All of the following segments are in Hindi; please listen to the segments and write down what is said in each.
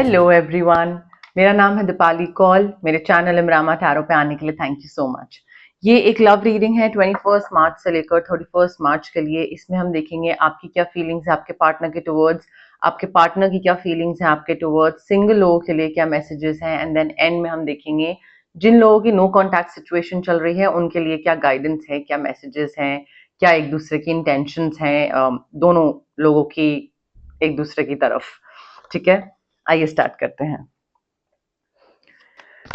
हेलो एवरीवन, मेरा नाम है दीपाली कौल। मेरे चैनल इमरामा टैरो पे आने के लिए थैंक यू सो मच। ये एक लव रीडिंग है 21 मार्च से लेकर 31 मार्च के लिए। इसमें हम देखेंगे आपकी क्या फीलिंग्स है आपके पार्टनर के टुवर्ड्स, आपके पार्टनर की क्या फीलिंग्स हैं आपके टुवर्ड्स, सिंगल लोगों के लिए क्या मैसेजेस हैं, एंड देन एंड में हम देखेंगे जिन लोगों की नो कॉन्टैक्ट सिचुएशन चल रही है उनके लिए क्या गाइडेंस है, क्या मैसेजेस हैं, क्या एक दूसरे की इंटेंशंस हैं दोनों लोगों की एक दूसरे की तरफ। ठीक है, आइए स्टार्ट करते हैं।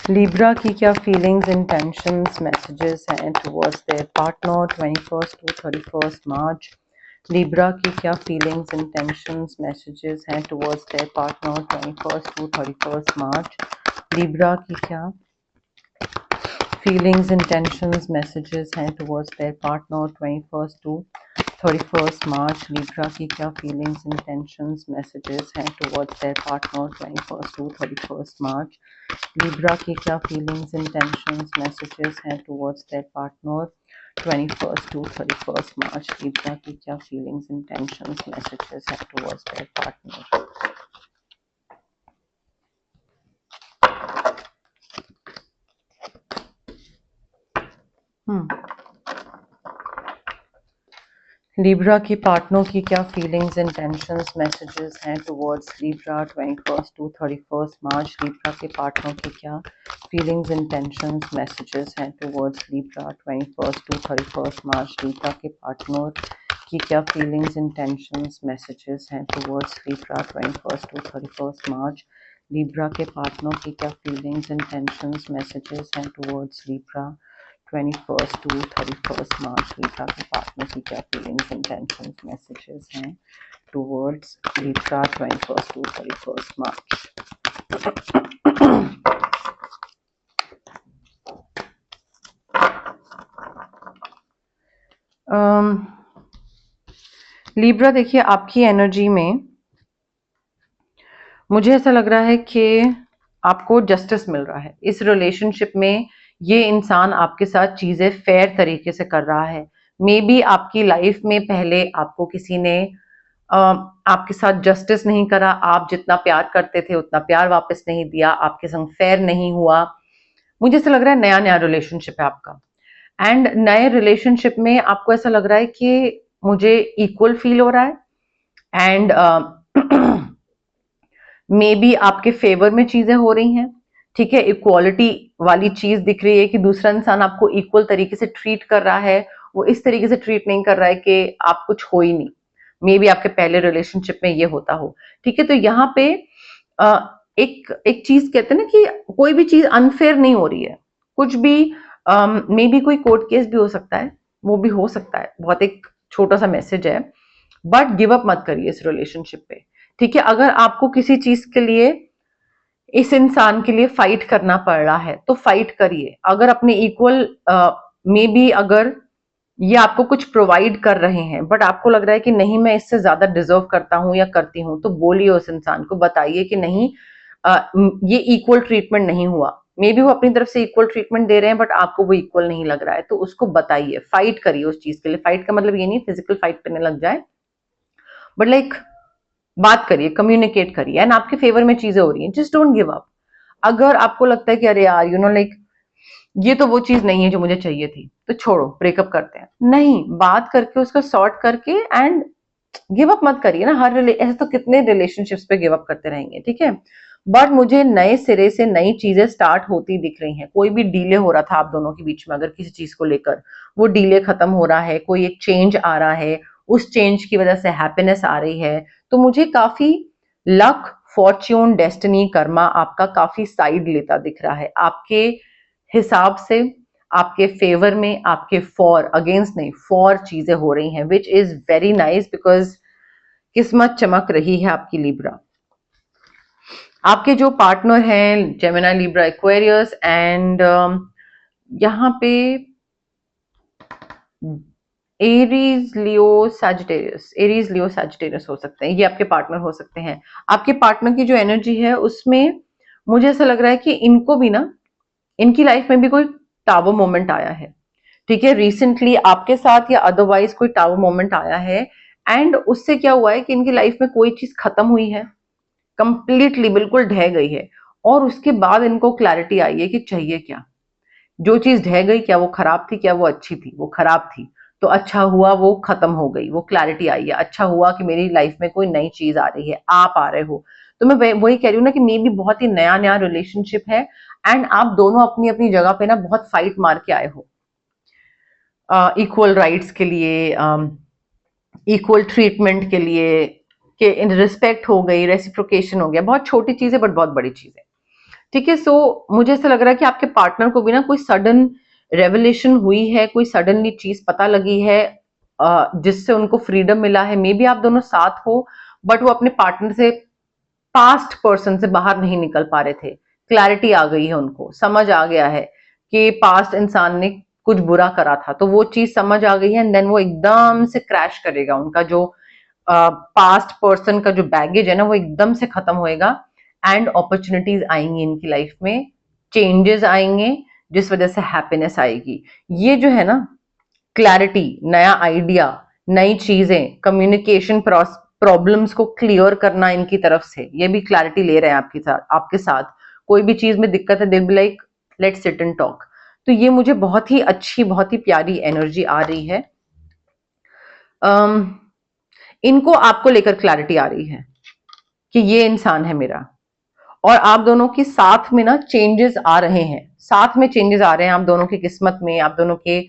लिब्रा की क्या फीलिंग्स, इंटेंशंस, मैसेजेस हैं towards their partner 21 to 31 March. Libra की क्या फीलिंग्स, इंटेंशंस, मैसेजेस हैं towards their partner 21 to 31 March. Libra की क्या feelings, intentions, messages हैं towards their partner 21st to 31st March। Libra की क्या feelings, intentions, messages हैं towards their partner 21st to 31st March। Libra की क्या feelings, intentions, messages हैं towards their partner 21st to 31st March। Libra की क्या feelings, intentions, messages हैं towards their partner। लिब्रा की पार्टनर की क्या फीलिंग्स, इंटेंशंस, मैसेजेस हैं towards Libra 21st to 31st March. Libra के पार्टनर की क्या फीलिंग्स, इंटेंशंस, मैसेजेस हैं towards Libra 21st to 31st March. Libra के पार्टनर की क्या फीलिंग्स, इंटेंशंस, मैसेजेस हैं towards Libra 21st to 31st March. Libra के पार्टनर की क्या फीलिंग्स, इंटेंशंस, मैसेजेस हैं towards Libra 21st to 31st March। Libra के पार्टनर की क्या फीलिंग्स, इंटेंशंस, मैसेजेस हैं towards Libra 21st to 31st March। Libra देखिए, आपकी एनर्जी में मुझे ऐसा लग रहा है कि आपको जस्टिस मिल रहा है इस रिलेशनशिप में। ये इंसान आपके साथ चीजें फेयर तरीके से कर रहा है। मे बी आपकी लाइफ में पहले आपको किसी ने आपके साथ जस्टिस नहीं करा, आप जितना प्यार करते थे उतना प्यार वापस नहीं दिया, आपके संग फेयर नहीं हुआ। मुझे ऐसा लग रहा है नया नया रिलेशनशिप है आपका, एंड नए रिलेशनशिप में आपको ऐसा लग रहा है कि मुझे इक्वल फील हो रहा है, एंड मे बी आपके फेवर में चीजें हो रही हैं। ठीक है, इक्वालिटी वाली चीज दिख रही है कि दूसरा इंसान आपको इक्वल तरीके से ट्रीट कर रहा है। वो इस तरीके से ट्रीट नहीं कर रहा है कि आप कुछ हो ही नहीं। मे बी आपके पहले रिलेशनशिप में ये होता हो। ठीक है, तो यहाँ पे एक एक चीज कहते हैं ना कि कोई भी चीज अनफेयर नहीं हो रही है। कुछ भी मे बी कोई कोर्ट केस भी हो सकता है, वो भी हो सकता है। बहुत एक छोटा सा मैसेज है, बट गिव अप मत करिए इस रिलेशनशिप पे। ठीक है, अगर आपको किसी चीज के लिए इस इंसान के लिए फाइट करना पड़ रहा है तो फाइट करिए। अगर अपने इक्वल मे बी अगर ये आपको कुछ प्रोवाइड कर रहे हैं बट आपको लग रहा है कि नहीं मैं इससे ज्यादा डिजर्व करता हूं या करती हूं, तो बोलिए उस इंसान को, बताइए कि नहीं ये इक्वल ट्रीटमेंट नहीं हुआ। मे बी वो अपनी तरफ से इक्वल ट्रीटमेंट दे रहे हैं बट आपको वो इक्वल नहीं लग रहा है, तो उसको बताइए, फाइट करिए उस चीज के लिए। फाइट का मतलब ये नहीं फिजिकल फाइट करने लग जाए, बट लाइक बात करिए, कम्युनिकेट करिए, एंड आपके फेवर में चीजें हो रही हैं, जस्ट डोंट गिव अप। अगर आपको लगता है कि अरे यार लाइक ये तो वो चीज नहीं है जो मुझे चाहिए थी, तो छोड़ो, ब्रेकअप करते हैं, नहीं, बात करके उसको सॉर्ट करके एंड गिव अप मत करिए ना। ऐसे तो कितने रिलेशनशिप्स पे गिव अप करते रहेंगे। ठीक है, बट मुझे नए सिरे से नई चीजें स्टार्ट होती दिख रही हैं। कोई भी डीले हो रहा था आप दोनों के बीच में, अगर किसी चीज को लेकर, वो डीले खत्म हो रहा है, कोई एक चेंज आ रहा है, उस चेंज की वजह से हैप्पीनेस आ रही है। तो मुझे काफी लक, फॉर्च्यून, डेस्टिनी, कर्मा आपका काफी साइड लेता दिख रहा है। आपके हिसाब से, आपके फेवर में, आपके फॉर, अगेंस्ट नहीं, फॉर चीजें हो रही हैं, which is very nice, because किस्मत चमक रही है आपकी लिब्रा। आपके जो पार्टनर हैं जेमिनी, लिब्रा, एक्वेरियस, एंड यहाँ पे एरीज, लियो, सैजिटेरियस, एरीज, लियो, सैजिटेरियस हो सकते हैं, ये आपके पार्टनर हो सकते हैं। आपके पार्टनर की जो एनर्जी है उसमें मुझे ऐसा लग रहा है कि इनको भी ना, इनकी लाइफ में भी कोई टावर मोमेंट आया है। ठीक है, रिसेंटली आपके साथ या अदरवाइज कोई टावर मोमेंट आया है, एंड उससे क्या हुआ है कि इनकी लाइफ में कोई चीज खत्म हुई है, कंप्लीटली बिल्कुल ढह गई है, और उसके बाद इनको क्लैरिटी आई है कि चाहिए क्या। जो चीज ढह गई, क्या वो खराब थी, क्या वो अच्छी थी? वो खराब थी, तो अच्छा हुआ वो खत्म हो गई, वो क्लैरिटी आई है। अच्छा हुआ कि मेरी लाइफ में कोई नई चीज आ रही है, आप आ रहे हो। तो मैं वही कह रही हूँ ना कि मे भी बहुत ही नया नया रिलेशनशिप है, एंड आप दोनों अपनी अपनी जगह पे ना बहुत फाइट मार के आए हो, इक्वल राइट्स के लिए, इक्वल ट्रीटमेंट के लिए, कि रिस्पेक्ट हो गई, रेसिप्रोकेशन हो गया। बहुत छोटी चीज है बट बहुत बड़ी चीज है। ठीक है, सो मुझे ऐसा लग रहा है कि आपके पार्टनर को भी ना कोई सडन रेवलेशन हुई है, कोई सडनली चीज पता लगी है, जिससे उनको फ्रीडम मिला है। मे बी आप दोनों साथ हो, बट वो अपने पार्टनर से, पास्ट पर्सन से बाहर नहीं निकल पा रहे थे। क्लैरिटी आ गई है, उनको समझ आ गया है कि पास्ट इंसान ने कुछ बुरा करा था, तो वो चीज समझ आ गई है, एंड देन वो एकदम से क्रैश करेगा। उनका जो पास्ट पर्सन का जो बैगेज है ना, वो एकदम से खत्म होएगा, एंड अपॉर्चुनिटीज आएंगी इनकी लाइफ में, चेंजेस आएंगे, जिस वजह से हैप्पीनेस आएगी। ये जो है ना, क्लैरिटी, नया आइडिया, नई चीजें, कम्युनिकेशन प्रॉब्लम्स को क्लियर करना इनकी तरफ से, ये भी क्लैरिटी ले रहे हैं आपके साथ। कोई भी चीज में दिक्कत है, दे be like let's sit and talk. तो ये मुझे बहुत ही अच्छी, बहुत ही प्यारी एनर्जी आ रही है। इनको आपको लेकर क्लैरिटी आ रही है कि ये इंसान है मेरा, और आप दोनों के साथ में ना चेंजेस आ रहे हैं, साथ में चेंजेस आ रहे हैं आप दोनों की किस्मत में, आप दोनों के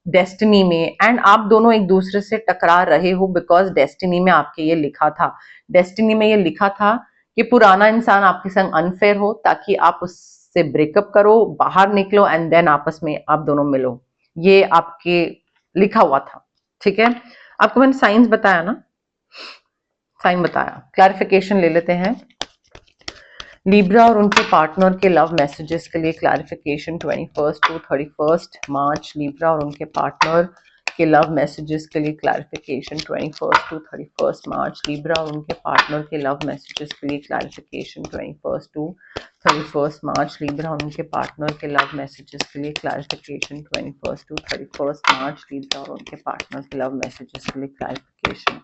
डेस्टिनी में, एंड आप दोनों एक दूसरे से टकरा रहे हो बिकॉज डेस्टिनी में आपके ये लिखा था, डेस्टिनी में ये लिखा था कि पुराना इंसान आपके संग अनफेयर हो, ताकि आप उससे ब्रेकअप करो, बाहर निकलो, एंड देन आपस में आप दोनों मिलो। ये आपके लिखा हुआ था। ठीक है, आपको मैंने साइंस बताया ना, साइन बताया। क्लैरिफिकेशन ले लेते हैं। लिब्रा और उनके पार्टनर के लव मैसेजेस के लिए क्लैरिफिकेशन 21 टू 31 मार्च। लिब्रा और उनके पार्टनर के लव मैसेजेस के लिए क्लैरिफिकेशन 21 टू 31 मार्च। लिब्रा और उनके पार्टनर के लव मैसेजेस के लिए क्लैरिफिकेशन 21 टू 31 मार्च। लिब्रा और उनके पार्टनर के लव मैसेजेस के लिए क्लैरिफिकेशन 21 टू 31 मार्च। लिब्रा और उनके पार्टनर के लव मैसेजेस के लिए क्लैरिफिकेशन।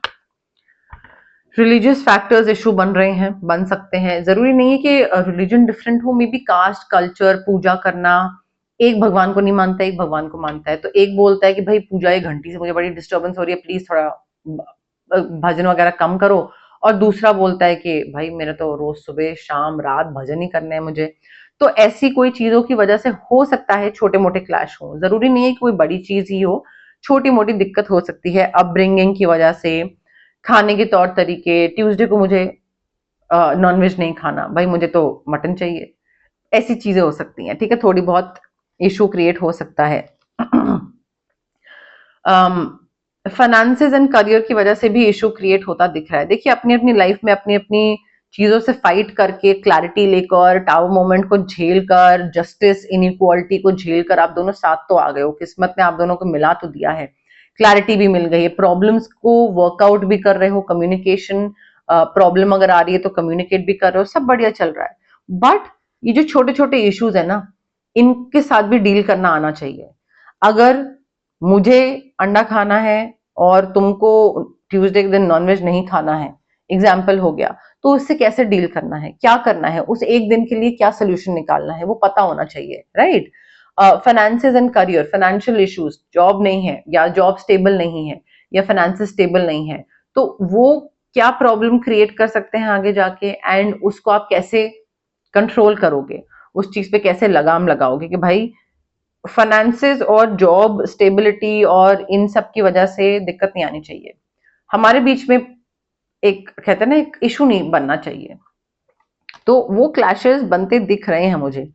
रिलीजियस फैक्टर्स इशू बन रहे हैं, बन सकते हैं, जरूरी नहीं है कि रिलीजन डिफरेंट हो, मे बी कास्ट, कल्चर, पूजा करना, एक भगवान को नहीं मानता, एक भगवान को मानता है, तो एक बोलता है कि भाई पूजा एक घंटी से मुझे बड़ी डिस्टर्बेंस हो रही है, प्लीज थोड़ा भजन वगैरह कम करो, और दूसरा बोलता है कि भाई मेरा तो रोज सुबह शाम रात भजन ही करने हैं मुझे। तो ऐसी कोई चीजों की वजह से हो सकता है छोटे मोटे क्लैश हो, जरूरी नहीं है कि कोई बड़ी चीज ही हो, छोटी मोटी दिक्कत हो सकती है अपब्रिंगिंग की वजह से, खाने के तौर तरीके, ट्यूसडे को मुझे नॉनवेज नहीं खाना, भाई मुझे तो मटन चाहिए, ऐसी चीजें हो सकती हैं। ठीक है, थोड़ी बहुत इशू क्रिएट हो सकता है। फाइनेंसेस एंड करियर की वजह से भी इशू क्रिएट होता दिख रहा है। देखिए, अपनी अपनी लाइफ में अपनी अपनी चीजों से फाइट करके, क्लैरिटी लेकर, टावर मोमेंट को झेल कर, जस्टिस इनइक्वालिटी को झेल कर, आप दोनों साथ तो आ गए हो, किस्मत ने आप दोनों को मिला तो दिया है, क्लैरिटी भी मिल गई है, प्रॉब्लम्स को वर्कआउट भी कर रहे हो, कम्युनिकेशन प्रॉब्लम अगर आ रही है तो कम्युनिकेट भी कर रहे हो, सब बढ़िया चल रहा है। बट ये जो छोटे छोटे इश्यूज है ना, इनके साथ भी डील करना आना चाहिए। अगर मुझे अंडा खाना है और तुमको ट्यूसडे के दिन नॉनवेज नहीं खाना है, एग्जाम्पल हो गया, तो उससे कैसे डील करना है, क्या करना है, उस एक दिन के लिए क्या सोल्यूशन निकालना है, वो पता होना चाहिए, right. Finances and career, financial issues, job नहीं है या जॉब स्टेबल नहीं है या फाइनेंसेस स्टेबल नहीं है, तो वो क्या प्रॉब्लम क्रिएट कर सकते हैं आगे जाके, एंड उसको आप कैसे कंट्रोल करोगे, उस चीज पे कैसे लगाम लगाओगे कि भाई फाइनेंसेस और जॉब स्टेबिलिटी और इन सब की वजह से दिक्कत नहीं आनी चाहिए हमारे बीच में, एक कहते हैं ना, एक इशू नहीं बनना चाहिए। तो वो क्लैशेस बनते दिख रहे हैं मुझे,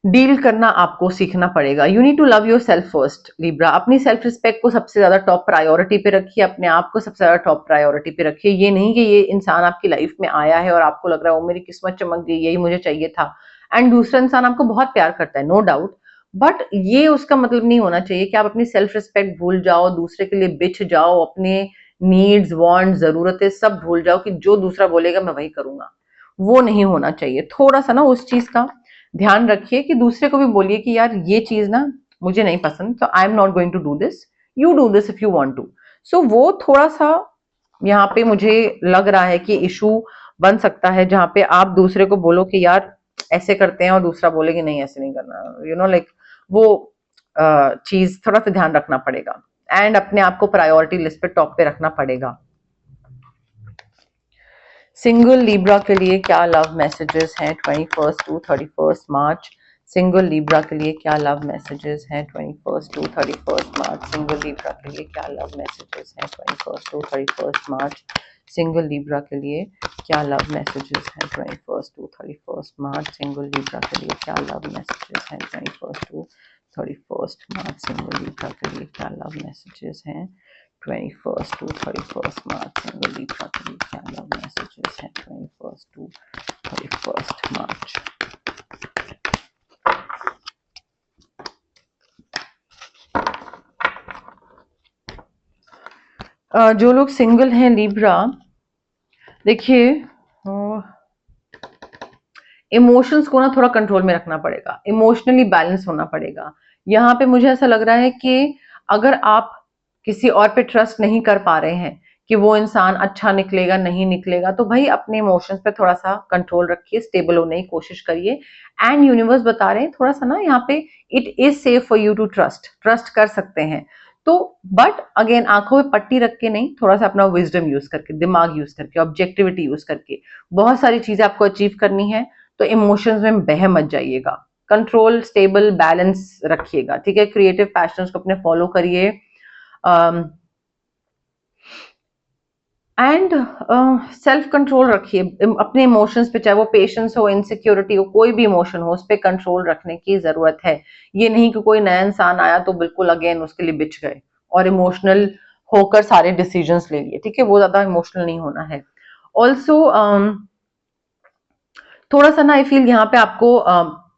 डील करना आपको सीखना पड़ेगा। You need to love yourself first Libra, अपनी सेल्फ रिस्पेक्ट को सबसे ज्यादा टॉप प्रायोरिटी पे रखिए, अपने आप को सबसे ज्यादा टॉप प्रायोरिटी पे रखिए। ये नहीं कि ये इंसान आपकी लाइफ में आया है और आपको लग रहा है वो मेरी किस्मत चमक गई, यही मुझे चाहिए था, एंड दूसरा इंसान आपको बहुत प्यार करता है, नो डाउट, बट ये उसका मतलब नहीं होना चाहिए कि आप अपनी सेल्फ रिस्पेक्ट भूल जाओ, दूसरे के लिए बिछ जाओ, अपने नीड्स, वांट, जरूरतें सब भूल जाओ कि जो दूसरा बोलेगा मैं वही करूंगा। वो नहीं होना चाहिए। थोड़ा सा ना उस चीज का ध्यान रखिए कि दूसरे को भी बोलिए कि यार ये चीज ना मुझे नहीं पसंद, तो I am not going to do this, you do this if you want to. So वो थोड़ा सा यहाँ पे मुझे लग रहा है कि इशू बन सकता है, जहाँ पे आप दूसरे को बोलो कि यार ऐसे करते हैं और दूसरा बोले कि नहीं ऐसे नहीं करना, यू नो लाइक वो चीज थोड़ा सा ध्यान रखना पड़ेगा एंड अपने आप को प्रायोरिटी लिस्ट पे टॉप पे रखना पड़ेगा। सिंगल लिब्रा के लिए क्या लव मैसेजेस हैं 21 टू 31 मार्च? सिंगल लिब्रा के लिए क्या लव मैसेजेस हैं 21 टू 31 मार्च? सिंगल लिब्रा के लिए क्या लव मैसेजेस हैं 21 टू 31 मार्च? सिंगल लिब्रा के लिए क्या लव मैसेजेस हैं 21 टू 31 मार्च? सिंगल लिब्रा के लिए क्या लव मैसेजेस हैं 21 टू 31 मार्च? सिंगल लिब्रा के लिए क्या लव मैसेजेस हैं 21 to 31 March? Single Libra के लिए क्या love messages हैं 21 to 31 March? जो लोग सिंगल हैं लिब्रा, देखिए इमोशंस को ना थोड़ा कंट्रोल में रखना पड़ेगा, इमोशनली बैलेंस होना पड़ेगा। यहाँ पे मुझे ऐसा लग रहा है कि अगर आप किसी और पे ट्रस्ट नहीं कर पा रहे हैं कि वो इंसान अच्छा निकलेगा नहीं निकलेगा, तो भाई अपने इमोशंस पे थोड़ा सा कंट्रोल रखिए, स्टेबल होने की कोशिश करिए। एंड यूनिवर्स बता रहे हैं थोड़ा सा ना यहाँ पे it is safe for you to trust कर सकते हैं। तो बट अगेन आंखों में पट्टी रख के नहीं, थोड़ा सा अपना विजडम यूज करके, दिमाग यूज करके, ऑब्जेक्टिविटी यूज करके, बहुत सारी चीजें आपको अचीव करनी है, तो इमोशंस में बह मत जाइएगा, कंट्रोल स्टेबल बैलेंस रखिएगा, ठीक है। क्रिएटिव पैशंस को अपने फॉलो करिए एंड सेल्फ कंट्रोल रखिए अपने इमोशंस पे, चाहे वो पेशेंस हो, इनसिक्योरिटी हो, कोई भी इमोशन हो, उस पर कंट्रोल रखने की जरूरत है। ये नहीं कि कोई नया इंसान आया तो बिल्कुल अगेन उसके लिए बिछ गए और इमोशनल होकर सारे डिसीजंस ले लिए, ठीक है, वो ज्यादा इमोशनल नहीं होना है। ऑल्सो थोड़ा सा ना आई फील यहाँ पे आपको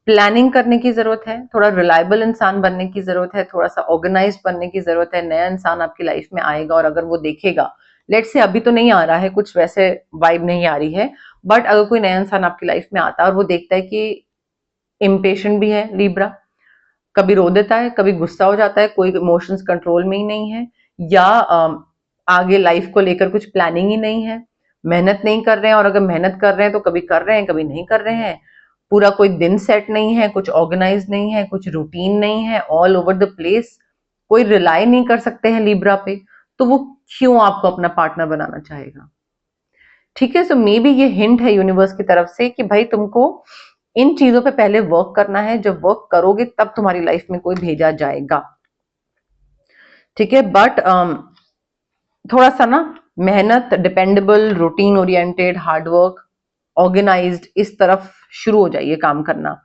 प्लानिंग करने की जरूरत है, थोड़ा रिलायबल इंसान बनने की जरूरत है, थोड़ा सा ऑर्गेनाइज बनने की जरूरत है। नया इंसान आपकी लाइफ में आएगा और अगर वो देखेगा, लेट से अभी तो नहीं आ रहा है, कुछ वैसे वाइब नहीं आ रही है, बट अगर कोई नया इंसान आपकी लाइफ में आता है और वो देखता है कि इम्पेशेंट भी है लिब्रा, कभी रो देता है, कभी गुस्सा हो जाता है, कोई इमोशंस कंट्रोल में ही नहीं है, या आगे लाइफ को लेकर कुछ प्लानिंग ही नहीं है, मेहनत नहीं कर रहे हैं, और अगर मेहनत कर रहे हैं तो कभी कर रहे हैं कभी नहीं कर रहे हैं, पूरा कोई दिन सेट नहीं है, कुछ ऑर्गेनाइज नहीं है, कुछ रूटीन नहीं है, ऑल ओवर द प्लेस, कोई रिलाई नहीं कर सकते हैं लिब्रा पे, तो वो क्यों आपको अपना पार्टनर बनाना चाहेगा? ठीक है, सो मे बी ये हिंट है यूनिवर्स की तरफ से कि भाई तुमको इन चीजों पे पहले वर्क करना है, जब वर्क करोगे तब तुम्हारी लाइफ में कोई भेजा जाएगा, ठीक है। बट थोड़ा सा ना मेहनत, dependable, routine oriented, hard work, organised, इस तरफ शुरू हो जाइए काम करना।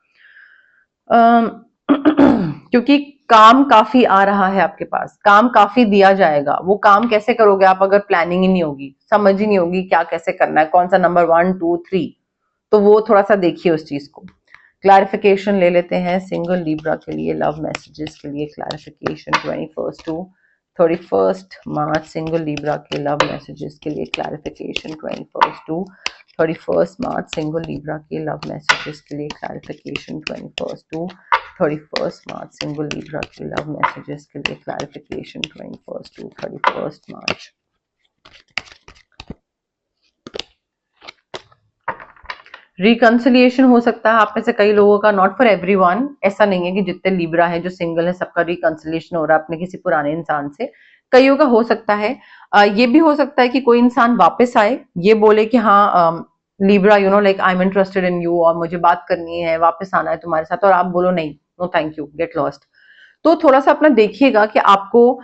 क्योंकि काम काफी आ रहा है आपके पास, काम काफी दिया जाएगा, वो काम कैसे करोगे आप अगर प्लानिंग ही नहीं होगी, समझ ही नहीं होगी क्या कैसे करना है, कौन सा नंबर 1 2 3, तो वो थोड़ा सा देखिए उस चीज को। क्लैरिफिकेशन ले लेते हैं सिंगल लिब्रा के लिए, लव मैसेजेस के लिए clarification 21 to 31 March. Single Libra के लव मैसेजेस के लिए clarification 21 to 31 March. Single Libra के लव मैसेजेस के लिए clarification 21 to 31 March. Single Libra के लव मैसेजेस के लिए क्लैरिफिकेशन 21 टू 31 मार्च। रिकंसिलिएशन हो सकता है आप में से कई लोगों का, नॉट फॉर एवरीवन, ऐसा नहीं है कि जितने लिब्रा है जो सिंगल है सबका रिकंसिलिएशन हो रहा है अपने किसी पुराने इंसान से, कईयों का हो सकता है। ये भी हो सकता है कि कोई इंसान वापस आए, ये बोले कि हाँ Libra you know like I am interested in you और मुझे बात करनी है, वापस आना है तुम्हारे साथ, और आप बोलो नहीं, no thank you, get lost. तो थोड़ा सा अपना देखिएगा कि आपको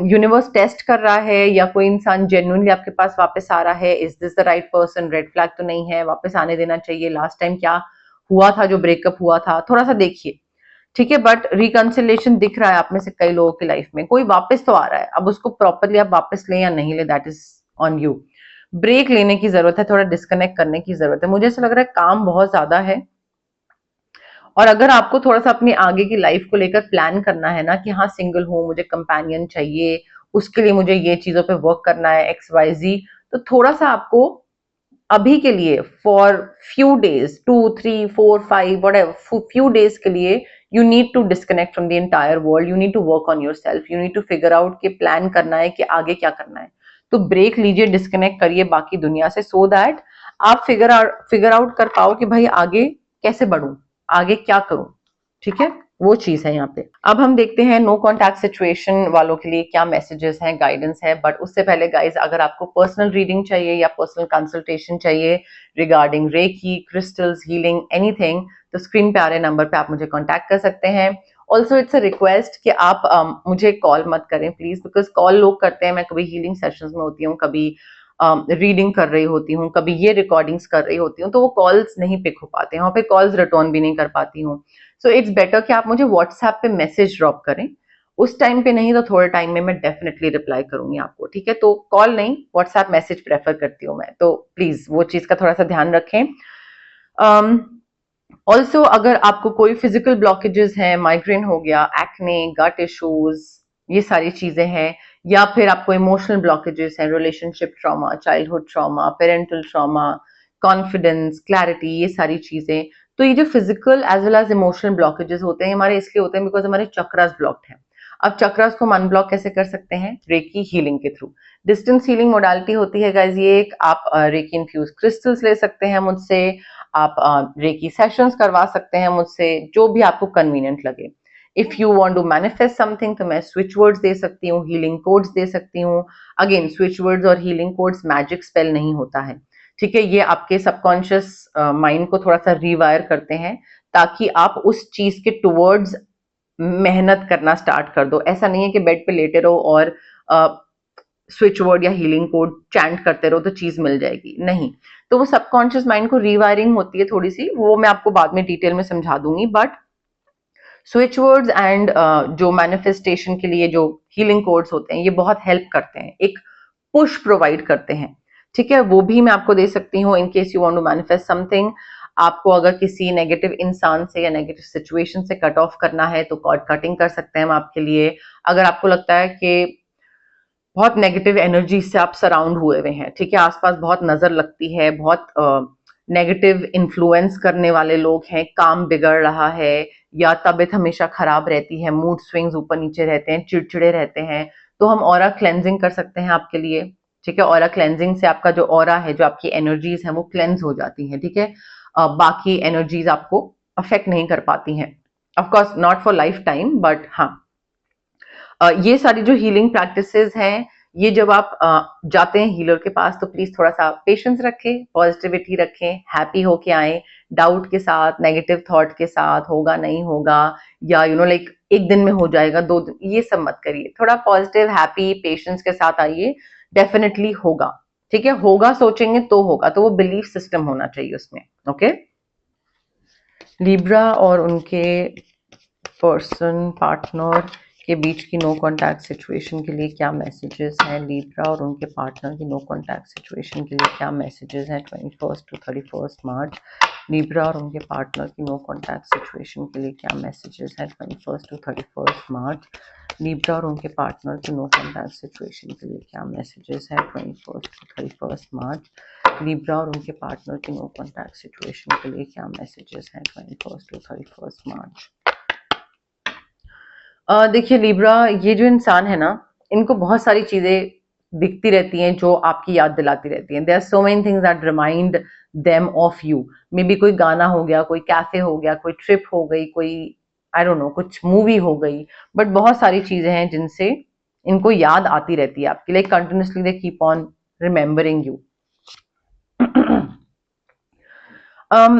यूनिवर्स टेस्ट कर रहा है या कोई इंसान जेन्युइनली आपके पास वापस आ रहा है, is this the right person, red flag तो नहीं है, वापस आने देना चाहिए, लास्ट टाइम क्या हुआ था जो ब्रेकअप हुआ था, थोड़ा सा देखिए, ठीक है। बट रिकंसिलेशन दिख रहा है आप में से कई लोगों की लाइफ में, कोई वापस तो आ रहा है, अब उसको प्रॉपरली आप वापस लें या नहीं ले, that is on you. Break लेने की जरूरत है, थोड़ा डिस्कनेक्ट करने की जरूरत है, मुझे ऐसा लग रहा है काम बहुत ज्यादा है, और अगर आपको थोड़ा सा अपनी आगे की लाइफ को लेकर प्लान करना है ना कि हाँ सिंगल हूँ, मुझे कंपेनियन चाहिए, उसके लिए मुझे ये चीजों पे वर्क करना है XYZ, तो थोड़ा सा आपको अभी के लिए for few days 2 3 4 5 whatever, few days के लिए you need to disconnect from the entire world, you need to work on yourself, you need to figure out कि प्लान करना है कि आगे क्या करना है, तो ब्रेक लीजिए, डिस्कनेक्ट करिए बाकी दुनिया से, सो दैट आप फिगर आउट कर पाओ कि भाई आगे कैसे बढ़ूं, आगे क्या करूं, ठीक है, वो चीज है यहाँ पे। अब हम देखते हैं नो कॉन्टैक्ट सिचुएशन वालों के लिए क्या मैसेजेस हैं, गाइडेंस है। बट उससे पहले गाइज, अगर आपको पर्सनल रीडिंग चाहिए या पर्सनल कंसल्टेशन चाहिए regarding reiki, crystals, healing, anything, तो स्क्रीन पे आ रहे नंबर पे आप मुझे कॉन्टैक्ट कर सकते हैं। ऑल्सो इट्स अ रिक्वेस्ट कि आप मुझे कॉल मत करें प्लीज, बिकॉज कॉल लोग करते हैं, मैं कभी हीलिंग सेशंस में होती हूँ, कभी रीडिंग कर रही होती हूँ, कभी ये रिकॉर्डिंग्स कर रही होती हूँ, तो वो कॉल्स नहीं पिक हो पाते हैं, वहाँ पे कॉल्स रिटर्न भी नहीं कर पाती हूँ। सो इट्स बेटर कि आप मुझे व्हाट्सएप पे मैसेज ड्रॉप करें, उस टाइम पे नहीं तो थोड़े टाइम में मैं डेफिनेटली रिप्लाई करूंगी आपको, ठीक है। तो कॉल नहीं, व्हाट्सएप मैसेज प्रेफर करती हूँ मैं, तो प्लीज वो चीज का थोड़ा सा ध्यान रखें। ऑल्सो अगर आपको कोई फिजिकल ब्लॉकेजेस हैं, माइग्रेन हो गया, एक्ने, गट इश्यूज, ये सारी चीजें हैं, या फिर आपको इमोशनल ब्लॉकेजेस हैं, relationship trauma, childhood trauma, parental trauma, confidence, clarity, ये सारी चीजें, तो ये जो physical as well as emotional blockages होते हैं हमारे इसलिए होते हैं बिकॉज हमारे चक्रास ब्लॉक्ड हैं। अब चक्रास को हम अनब्लॉक कैसे कर सकते हैं? रेकी हीलिंग के थ्रू। डिस्टेंस हीलिंग मोडालिटी होती है गाइज ये एक, आप रेकी इन्फ्यूज क्रिस्टल्स ले सकते हैं मुझसे, आप रेकी सेशंस करवा सकते हैं मुझसे, जो भी आपको कन्वीनियंट लगे। If you want to manifest something तो मैं स्विच वर्ड्स दे सकती हूँ, हीलिंग कोड्स दे सकती हूँ। अगेन स्विच वर्ड्स और हीलिंग कोड्स मैजिक स्पेल नहीं होता है, ठीक है। ये आपके सबकॉन्शियस माइंड को थोड़ा सा रिवायर करते हैं ताकि आप उस चीज के टुवर्ड्स मेहनत करना स्टार्ट कर दो। ऐसा नहीं है कि बेड पे लेटे रहो और स्विच वर्ड या हीलिंग कोड चैंट करते रहो तो चीज मिल जाएगी, नहीं। तो वो सबकॉन्शियस माइंड को रीवायरिंग होती है थोड़ी सी, वो मैं आपको बाद में डिटेल में समझा दूंगी। बट स्विच वर्ड्स एंड जो मैनिफेस्टेशन के लिए जो हीलिंग कोड्स होते हैं ये बहुत हेल्प करते हैं, एक पुश प्रोवाइड करते हैं, ठीक है। वो भी मैं आपको दे सकती हूँ in case you want to manifest something. आपको अगर किसी नेगेटिव इंसान से या नेगेटिव सिचुएशन से कट ऑफ करना है तो कॉर्ड कटिंग कर सकते हैं हम आपके लिए। अगर आपको लगता है कि बहुत नेगेटिव एनर्जी से आप सराउंड हुए हुए हैं, ठीक है, आसपास बहुत नजर लगती है, बहुत नेगेटिव इन्फ्लुएंस करने वाले लोग हैं, काम बिगड़ रहा है, या तबीयत हमेशा खराब रहती है, मूड स्विंग्स ऊपर नीचे रहते हैं, चिड़चिड़े रहते हैं, तो हम ऑरा क्लेंजिंग कर सकते हैं आपके लिए, ठीक है। ऑरा क्लेंजिंग से आपका जो ऑरा है, जो आपकी एनर्जीज है वो क्लेंज हो जाती है, ठीक है। बाकी एनर्जीज आपको अफेक्ट नहीं कर पाती हैं, of course not for life time, but हाँ ये सारी जो हीलिंग प्रैक्टिसेस हैं, ये जब आप जाते हैं हीलर के पास तो प्लीज थोड़ा सा पेशेंस रखें, पॉजिटिविटी रखें, हैप्पी होके आए, डाउट के साथ, नेगेटिव थॉट के साथ, होगा नहीं होगा, या लाइक एक दिन में हो जाएगा, 2 दिन, ये सब मत करिए। थोड़ा पॉजिटिव, हैप्पी, पेशेंस के साथ आइए, डेफिनेटली होगा, ठीक है। होगा सोचेंगे तो होगा, तो वो बिलीफ सिस्टम होना चाहिए उसमें, ओके। लिब्रा और उनके पर्सन, पार्टनर के बीच की नो कॉन्टैक्ट सिचुएशन के लिए क्या मैसेजेस हैं? लिब्रा और उनके पार्टनर की नो कॉन्टैक्ट सिचुएशन के लिए क्या मैसेजेस हैं 21 टू 31 मार्च? लिब्रा और उनके पार्टनर की नो कॉन्टैक्ट सिचुएशन के लिए क्या मैसेजेस हैं 21 टू 31 मार्च? लिब्रा और उनके पार्टनर की नो कॉन्टैक्ट सिचुएशन के लिए क्या मैसेजेस हैं 21 टू 31 मार्च? लिब्रा और उनके पार्टनर की नो कॉन्टैक्ट सिचुएशन के लिए क्या मैसेजेस हैं 21 टू 31 मार्च? देखिए लिब्रा, ये जो इंसान है ना, इनको बहुत सारी चीजें दिखती रहती हैं जो आपकी याद दिलाती रहती हैं। There are so many things that remind them of you. Maybe कोई गाना हो गया, कोई कैफे हो गया, कोई ट्रिप हो गई, कोई आई डोंट नो कुछ मूवी हो गई, बट बहुत सारी चीजें हैं जिनसे इनको याद आती रहती है आपकी, like continuously they keep on remembering you.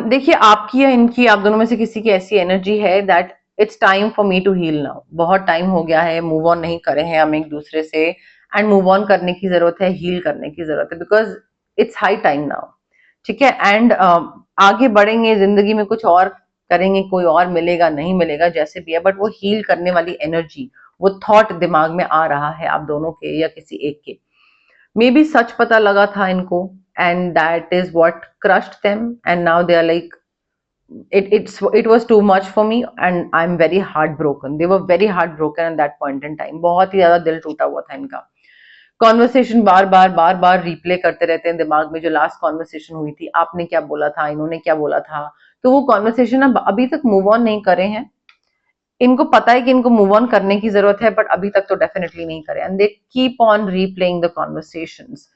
देखिए आपकी या इनकी, आप दोनों में से किसी की ऐसी एनर्जी है that it's time for me to heal now. बहुत टाइम हो गया है, मूव ऑन नहीं करे हैं हम एक दूसरे से, एंड मूव ऑन करने की जरूरत है, हील करने की जरूरत है, because it's high time now, ठीक है। एंड आगे बढ़ेंगे जिंदगी में, कुछ और करेंगे, कोई और मिलेगा नहीं मिलेगा जैसे भी है, बट वो हील करने वाली एनर्जी, वो थॉट दिमाग में आ रहा है आप दोनों के या किसी एक के। मे बी सच पता लगा था इनको, and that is what crushed them, and now they are like it was too much for me and I'm very heartbroken. They were very heartbroken at that point in time. बहुत ही ज्यादा दिल टूटा हुआ था इनका। कॉन्वर्सेशन बार बार रिप्ले करते रहते हैं दिमाग में, जो लास्ट कॉन्वर्सेशन हुई थी, आपने क्या बोला था, इन्होंने क्या बोला था, तो वो कॉन्वर्सेशन अब अभी तक मूव ऑन नहीं करे हैं। इनको पता है कि इनको मूव ऑन करने की जरूरत है, बट अभी तक तो डेफिनेटली नहीं करे, and they keep on replaying the conversations.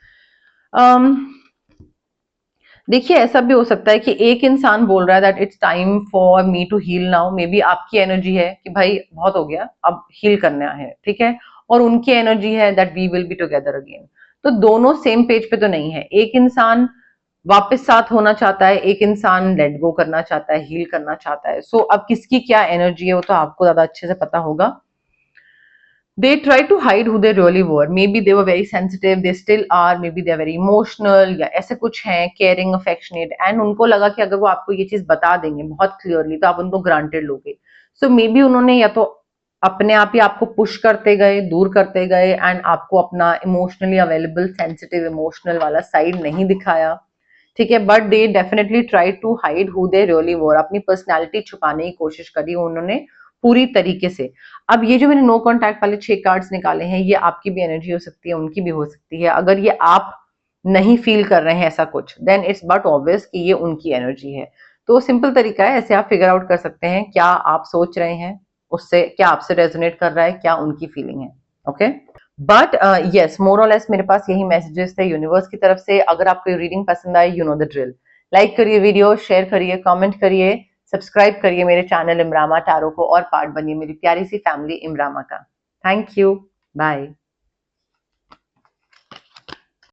देखिए ऐसा भी हो सकता है कि एक इंसान बोल रहा है that it's time for me to heal now, maybe आपकी एनर्जी है कि भाई बहुत हो गया, अब हील करना है, ठीक है, और उनकी एनर्जी है that we will be together again. तो दोनों सेम पेज पे तो नहीं है, एक इंसान वापस साथ होना चाहता है, एक इंसान लेट गो करना चाहता है, हील करना चाहता है। सो अब किसकी क्या एनर्जी है वो तो आपको ज्यादा अच्छे से पता होगा। they try to hide who they really were. Maybe they were very sensitive, they still are, maybe they are very emotional, या ऐसे कुछ हैं, caring, affectionate, and उनको लगा कि अगर वो आपको ये चीज बता देंगे बहुत क्लियरली तो आप उनको ग्रांटेड लोगे। सो मे बी उन्होंने या तो अपने आप ही आपको पुश करते गए, दूर करते गए, एंड आपको अपना इमोशनली अवेलेबल, सेंसिटिव, इमोशनल वाला साइड नहीं दिखाया, ठीक है, but they definitely try to hide who they really were. अपनी पर्सनैलिटी छुपाने की कोशिश करी उन्होंने पूरी तरीके से। अब ये जो मैंने नो कॉन्टैक्ट वाले 6 कार्ड्स निकाले हैं, ये आपकी भी एनर्जी हो सकती है, उनकी भी हो सकती है। अगर ये आप नहीं फील कर रहे हैं ऐसा कुछ, देन इट्स बट ऑब्वियस कि ये उनकी एनर्जी है। तो सिंपल तरीका है, ऐसे आप फिगर आउट कर सकते हैं क्या आप सोच रहे हैं, उससे क्या आपसे रेजोनेट कर रहा है, क्या उनकी फीलिंग है। ओके, बट यस, मोर और लेस मेरे पास यही मैसेजेस थे यूनिवर्स की तरफ से। अगर आपको ये रीडिंग पसंद आई, you know the drill, like करिए वीडियो, शेयर करिए, कमेंट करिए, सब्सक्राइब करिए मेरे चैनल इमरामा टैरो को, और पार्ट बनिए मेरी प्यारी सी फैमिली इमरामा का। Thank you, bye.